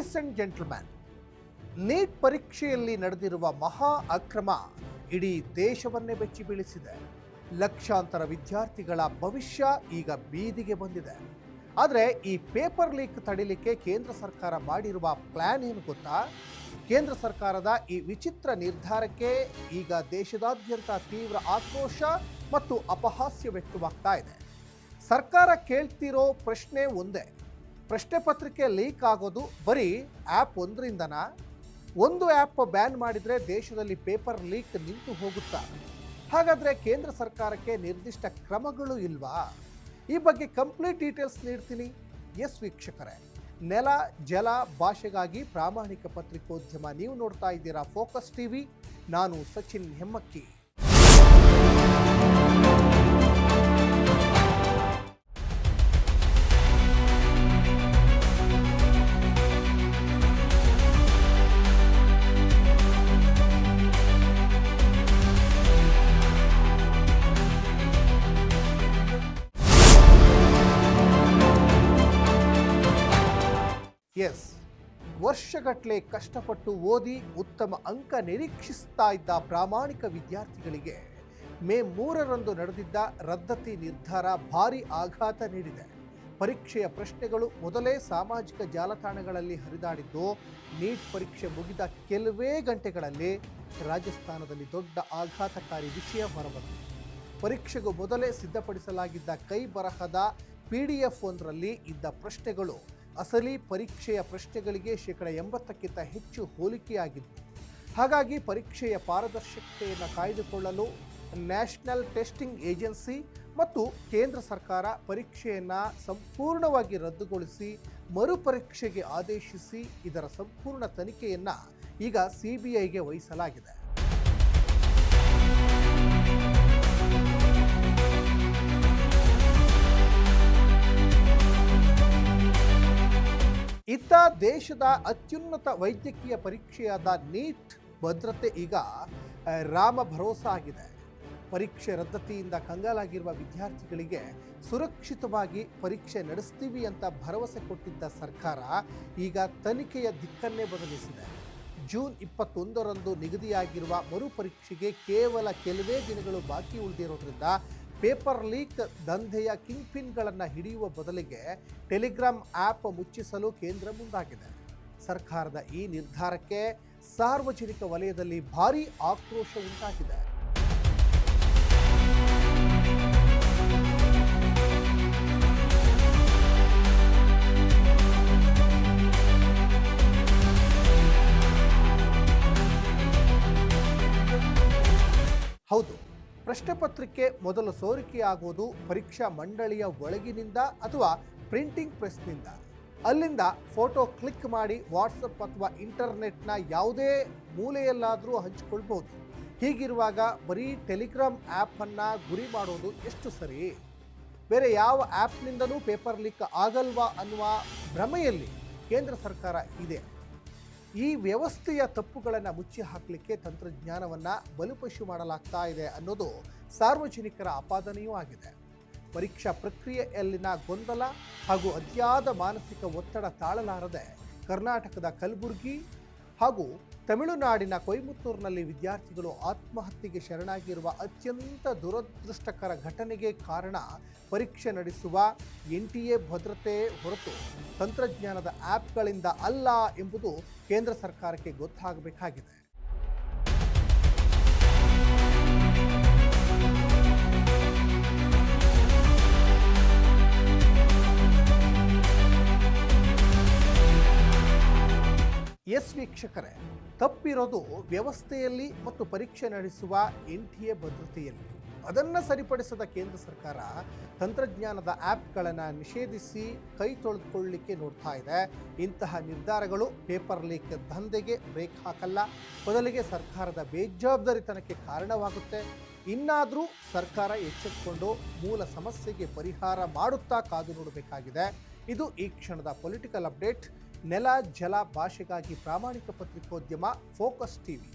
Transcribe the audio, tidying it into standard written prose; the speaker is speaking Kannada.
ಲೇಡೀಸ್ ಅಂಡ್ ಜೆಂಟಲ್ಮ್ಯಾನ್, ನೀಟ್ ಪರೀಕ್ಷೆಯಲ್ಲಿ ನಡೆದಿರುವ ಮಹಾ ಅಕ್ರಮ ಇಡೀ ದೇಶವನ್ನೇ ಬೆಚ್ಚಿ ಬೀಳಿಸಿದೆ. ಲಕ್ಷಾಂತರ ವಿದ್ಯಾರ್ಥಿಗಳ ಭವಿಷ್ಯ ಈಗ ಬೀದಿಗೆ ಬಂದಿದೆ. ಆದರೆ ಈ ಪೇಪರ್ ಲೀಕ್ ತಡಿಲಿಕ್ಕೆ ಕೇಂದ್ರ ಸರ್ಕಾರ ಮಾಡಿರುವ ಪ್ಲಾನ್ ಏನು ಗೊತ್ತಾ? ಕೇಂದ್ರ ಸರ್ಕಾರದ ಈ ವಿಚಿತ್ರ ನಿರ್ಧಾರಕ್ಕೆ ಈಗ ದೇಶದಾದ್ಯಂತ ತೀವ್ರ ಆಕ್ರೋಶ ಮತ್ತು ಅಪಹಾಸ್ಯ ವ್ಯಕ್ತವಾಗ್ತಾ ಇದೆ. ಸರ್ಕಾರ ಕೇಳ್ತಿರೋ ಪ್ರಶ್ನೆ ಒಂದೇ, ಪ್ರಶ್ನೆ ಪತ್ರಿಕೆ ಲೀಕ್ ಆಗೋದು ಬರೀ ಆ್ಯಪ್ ಒಂದರಿಂದನಾ? ಒಂದು ಆ್ಯಪ್ ಬ್ಯಾನ್ ಮಾಡಿದರೆ ದೇಶದಲ್ಲಿ ಪೇಪರ್ ಲೀಕ್ ನಿಂತು ಹೋಗುತ್ತಾ? ಹಾಗಾದರೆ ಕೇಂದ್ರ ಸರ್ಕಾರಕ್ಕೆ ನಿರ್ದಿಷ್ಟ ಕ್ರಮಗಳು ಇಲ್ವಾ? ಈ ಬಗ್ಗೆ ಕಂಪ್ಲೀಟ್ ಡೀಟೇಲ್ಸ್ ನೀಡ್ತೀನಿ. ಎಸ್ ವೀಕ್ಷಕರೇ, ನೆಲ ಜಲ ಭಾಷೆಗಾಗಿ ಪ್ರಾಮಾಣಿಕ ಪತ್ರಿಕೋದ್ಯಮ. ನೀವು ನೋಡ್ತಾ ಇದ್ದೀರಾ ಫೋಕಸ್ ಟಿವಿ. ನಾನು ಸಚಿನ್ ಹೆಮ್ಮಕ್ಕಿ. ಎಸ್, ವರ್ಷಗಟ್ಟಲೆ ಕಷ್ಟಪಟ್ಟು ಓದಿ ಉತ್ತಮ ಅಂಕ ನಿರೀಕ್ಷಿಸ್ತಾ ಇದ್ದ ಪ್ರಾಮಾಣಿಕ ವಿದ್ಯಾರ್ಥಿಗಳಿಗೆ ಮೇ 3ರಂದು ನಡೆದಿದ್ದ ರದ್ದತಿ ನಿರ್ಧಾರ ಭಾರಿ ಆಘಾತ ನೀಡಿದೆ. ಪರೀಕ್ಷೆಯ ಪ್ರಶ್ನೆಗಳು ಮೊದಲೇ ಸಾಮಾಜಿಕ ಜಾಲತಾಣಗಳಲ್ಲಿ ಹರಿದಾಡಿದ್ದು, ನೀಟ್ ಪರೀಕ್ಷೆ ಮುಗಿದ ಕೆಲವೇ ಗಂಟೆಗಳಲ್ಲಿ ರಾಜಸ್ಥಾನದಲ್ಲಿ ದೊಡ್ಡ ಆಘಾತಕಾರಿ ವಿಷಯ ಹೊರಬಂದಿದೆ. ಪರೀಕ್ಷೆಗೂ ಮೊದಲೇ ಸಿದ್ಧಪಡಿಸಲಾಗಿದ್ದ ಕೈ ಬರಹದ PDF ಒಂದರಲ್ಲಿ ಇದ್ದ ಪ್ರಶ್ನೆಗಳು ಅಸಲಿ ಪರೀಕ್ಷೆಯ ಪ್ರಶ್ನೆಗಳಿಗೆ 80%ಕ್ಕಿಂತ ಹೆಚ್ಚು ಹೋಲಿಕೆಯಾಗಿತ್ತು. ಹಾಗಾಗಿ ಪರೀಕ್ಷೆಯ ಪಾರದರ್ಶಕತೆಯನ್ನು ಕಾಯ್ದುಕೊಳ್ಳಲು ನ್ಯಾಷನಲ್ ಟೆಸ್ಟಿಂಗ್ ಏಜೆನ್ಸಿ ಮತ್ತು ಕೇಂದ್ರ ಸರ್ಕಾರ ಪರೀಕ್ಷೆಯನ್ನು ಸಂಪೂರ್ಣವಾಗಿ ರದ್ದುಗೊಳಿಸಿ ಮರುಪರೀಕ್ಷೆಗೆ ಆದೇಶಿಸಿ ಇದರ ಸಂಪೂರ್ಣ ತನಿಖೆಯನ್ನು ಈಗ CBIಗೆ ವಹಿಸಲಾಗಿದೆ. ಇತ್ತ ದೇಶದ ಅತ್ಯುನ್ನತ ವೈದ್ಯಕೀಯ ಪರೀಕ್ಷೆಯಾದ ನೀಟ್ ಭದ್ರತೆ ಈಗ ರಾಮ ಭರೋಸಾ ಆಗಿದೆ. ಪರೀಕ್ಷೆ ರದ್ದತಿಯಿಂದ ಕಂಗಾಲಾಗಿರುವ ವಿದ್ಯಾರ್ಥಿಗಳಿಗೆ ಸುರಕ್ಷಿತವಾಗಿ ಪರೀಕ್ಷೆ ನಡೆಸ್ತೀವಿ ಅಂತ ಭರವಸೆ ಕೊಟ್ಟಿದ್ದ ಸರ್ಕಾರ ಈಗ ತನಿಖೆಯ ದಿಕ್ಕನ್ನೇ ಬದಲಿಸಿದೆ. ಜೂನ್ 21ರಂದು ನಿಗದಿಯಾಗಿರುವ ಮರುಪರೀಕ್ಷೆಗೆ ಕೇವಲ ಕೆಲವೇ ದಿನಗಳು ಬಾಕಿ ಉಳಿದಿರೋದ್ರಿಂದ ಪೇಪರ್ ಲೀಕ್ ದಂಧೆಯ ಕಿಂಗ್ ಪಿನ್ಗಳನ್ನು ಹಿಡಿಯುವ ಬದಲಿಗೆ ಟೆಲಿಗ್ರಾಮ್ ಆ್ಯಪ್ ಮುಚ್ಚಿಸಲು ಕೇಂದ್ರ ಮುಂದಾಗಿದೆ. ಸರ್ಕಾರದ ಈ ನಿರ್ಧಾರಕ್ಕೆ ಸಾರ್ವಜನಿಕ ವಲಯದಲ್ಲಿ ಭಾರೀ ಆಕ್ರೋಶ ಉಂಟಾಗಿದೆ. ಹೌದು, ಪ್ರಶ್ನೆ ಪತ್ರಿಕೆ ಮೊದಲು ಸೋರಿಕೆಯಾಗುವುದು ಪರೀಕ್ಷಾ ಮಂಡಳಿಯ ಒಳಗಿನಿಂದ ಅಥವಾ ಪ್ರಿಂಟಿಂಗ್ ಪ್ರೆಸ್ನಿಂದ. ಅಲ್ಲಿಂದ ಫೋಟೋ ಕ್ಲಿಕ್ ಮಾಡಿ ವಾಟ್ಸಪ್ ಅಥವಾ ಇಂಟರ್ನೆಟ್ನ ಯಾವುದೇ ಮೂಲೆಯಲ್ಲಾದರೂ ಹಂಚಿಕೊಳ್ಬೋದು. ಹೀಗಿರುವಾಗ ಬರೀ ಟೆಲಿಗ್ರಾಮ್ ಆ್ಯಪನ್ನು ಗುರಿ ಮಾಡೋದು ಎಷ್ಟು ಸರಿ? ಬೇರೆ ಯಾವ ಆ್ಯಪ್ನಿಂದಲೂ ಪೇಪರ್ ಲೀಕ್ ಆಗಲ್ವಾ ಅನ್ನುವ ಭ್ರಮೆಯಲ್ಲಿ ಕೇಂದ್ರ ಸರ್ಕಾರ ಇದೆ. ಈ ವ್ಯವಸ್ಥೆಯ ತಪ್ಪುಗಳನ್ನು ಮುಚ್ಚಿ ಹಾಕಲಿಕ್ಕೆ ತಂತ್ರಜ್ಞಾನವನ್ನು ಬಲಿಪಶು ಮಾಡಲಾಗ್ತಾ ಇದೆ ಅನ್ನೋದು ಸಾರ್ವಜನಿಕರ ಆಪಾದನೆಯೂ ಆಗಿದೆ. ಪರೀಕ್ಷಾ ಪ್ರಕ್ರಿಯೆಯಲ್ಲಿನ ಗೊಂದಲ ಹಾಗೂ ಅತಿಯಾದ ಮಾನಸಿಕ ಒತ್ತಡ ತಾಳಲಾರದೆ ಕರ್ನಾಟಕದ ಕಲಬುರಗಿ ಹಾಗೂ ತಮಿಳುನಾಡಿನ ಕೊಯಮತ್ತೂರಿನಲ್ಲಿ ವಿದ್ಯಾರ್ಥಿಗಳು ಆತ್ಮಹತ್ಯೆಗೆ ಶರಣಾಗಿರುವ ಅತ್ಯಂತ ದುರದೃಷ್ಟಕರ ಘಟನೆಗೆ ಕಾರಣ ಪರೀಕ್ಷೆ ನಡೆಸುವ NTA ಭದ್ರತೆ ಹೊರತು ತಂತ್ರಜ್ಞಾನದ ಆ್ಯಪ್ಗಳಿಂದ ಅಲ್ಲ ಎಂಬುದು ಕೇಂದ್ರ ಸರ್ಕಾರಕ್ಕೆ ಗೊತ್ತಾಗಬೇಕಾಗಿದೆ. ಎಸ್ ವೀಕ್ಷಕರೇ, ತಪ್ಪಿರೋದು ವ್ಯವಸ್ಥೆಯಲ್ಲಿ ಮತ್ತು ಪರೀಕ್ಷೆ ನಡೆಸುವ NTA ಭದ್ರತೆಯಲ್ಲಿ. ಅದನ್ನು ಸರಿಪಡಿಸದ ಕೇಂದ್ರ ಸರ್ಕಾರ ತಂತ್ರಜ್ಞಾನದ ಆ್ಯಪ್ಗಳನ್ನು ನಿಷೇಧಿಸಿ ಕೈ ತೊಳೆದುಕೊಳ್ಳಲಿಕ್ಕೆ ನೋಡ್ತಾ ಇದೆ. ಇಂತಹ ನಿರ್ಧಾರಗಳು ಪೇಪರ್ ಲೀಕ್ ದಂಧೆಗೆ ಬ್ರೇಕ್ ಹಾಕಲ್ಲ, ಬದಲಿಗೆ ಸರ್ಕಾರದ ಬೇಜವಾಬ್ದಾರಿತನಕ್ಕೆ ಕಾರಣವಾಗುತ್ತೆ. ಇನ್ನಾದರೂ ಸರ್ಕಾರ ಎಚ್ಚೆತ್ತುಕೊಂಡು ಮೂಲ ಸಮಸ್ಯೆಗೆ ಪರಿಹಾರ ಮಾಡುತ್ತಾ ಕಾದು ನೋಡಬೇಕಾಗಿದೆ. ಇದು ಈ ಕ್ಷಣದ ಪೊಲಿಟಿಕಲ್ ಅಪ್ಡೇಟ್. ನೆಲ ಜಲ ಭಾಷೆಗಾಗಿ ಪ್ರಾಮಾಣಿಕ ಪತ್ರಿಕೋದ್ಯಮ ಫೋಕಸ್ ಟಿವಿ.